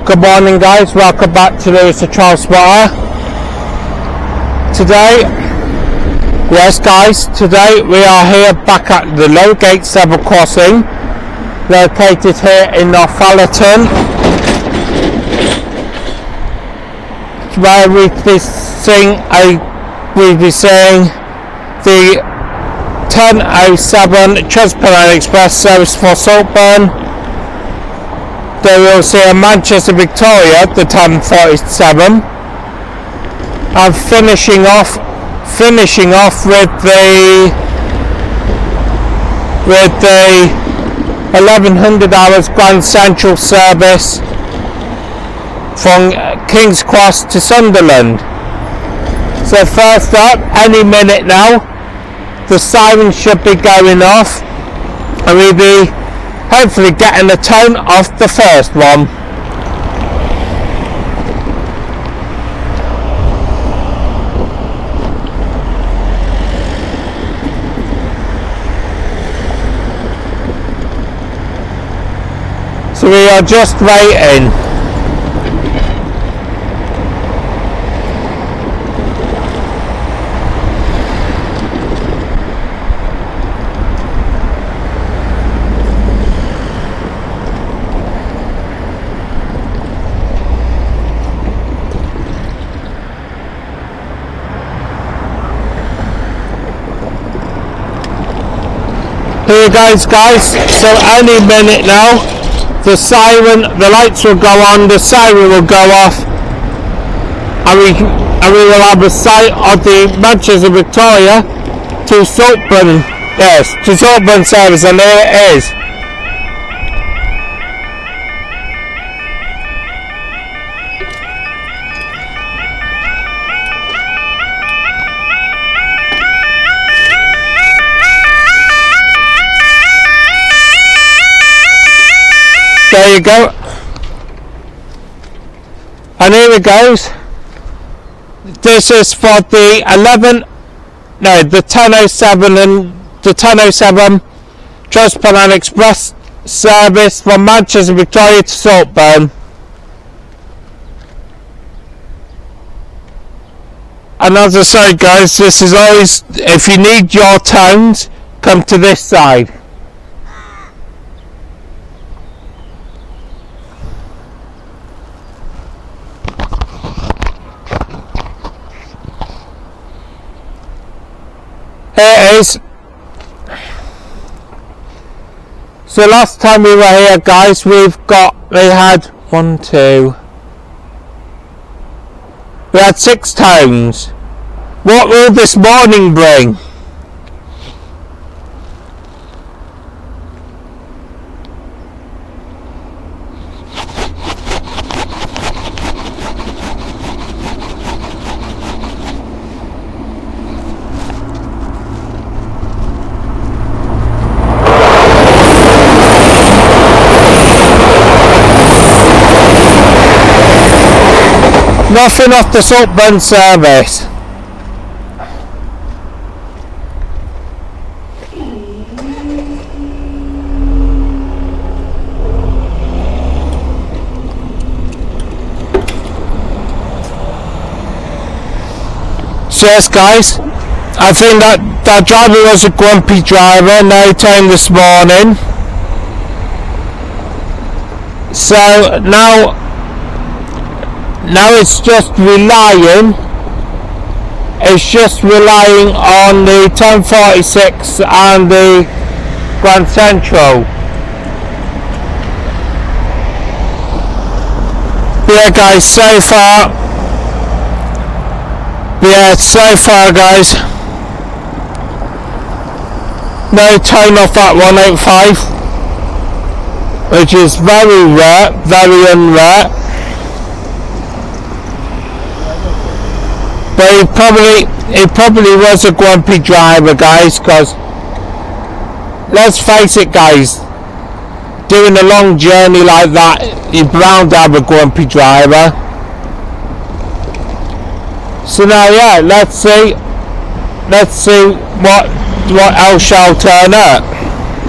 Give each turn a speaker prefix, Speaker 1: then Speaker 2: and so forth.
Speaker 1: Good morning guys, welcome back to Lewis the Transporter. Today we are here back at the lowgateslevelcrossing, located here in Northallerton, where we'll be seeing the 10:07 transpennine express service for Saltburn. Then we'll see a Manchester Victoria, the 10:47, and finishing off with the 1100 hours Grand Central service from King's Cross to Sunderland. So first up, any minute now, the siren should be going off, and we'll be hopefully getting the tone off the first one. So we are just waiting. Here guys, so any minute now, the lights will go on, the siren will go off, and we will have a sight of the Manchester Victoria to Saltburn, to Saltburn service, and there it is. There you go, and here it goes. This is for the 10:07 and the 10:07 transpennine express service from Manchester Victoria to Saltburn. And as I say guys, this is always, if you need your tones, come to this side. Here it is. So last time we were here guys, we had 6 tones. What will this morning bring? Nothing off the Saltburn service. So yes guys, I think that driver was a grumpy driver, no time this morning. So now it's just relying on the 1046 and the Grand Central. Yeah guys, so far guys, no tone off that 185, which is very rare, very unrare. But he probably was a grumpy driver guys, because let's face it guys, doing a long journey like that, you're bound to have a grumpy driver. So now yeah, let's see what else shall turn up.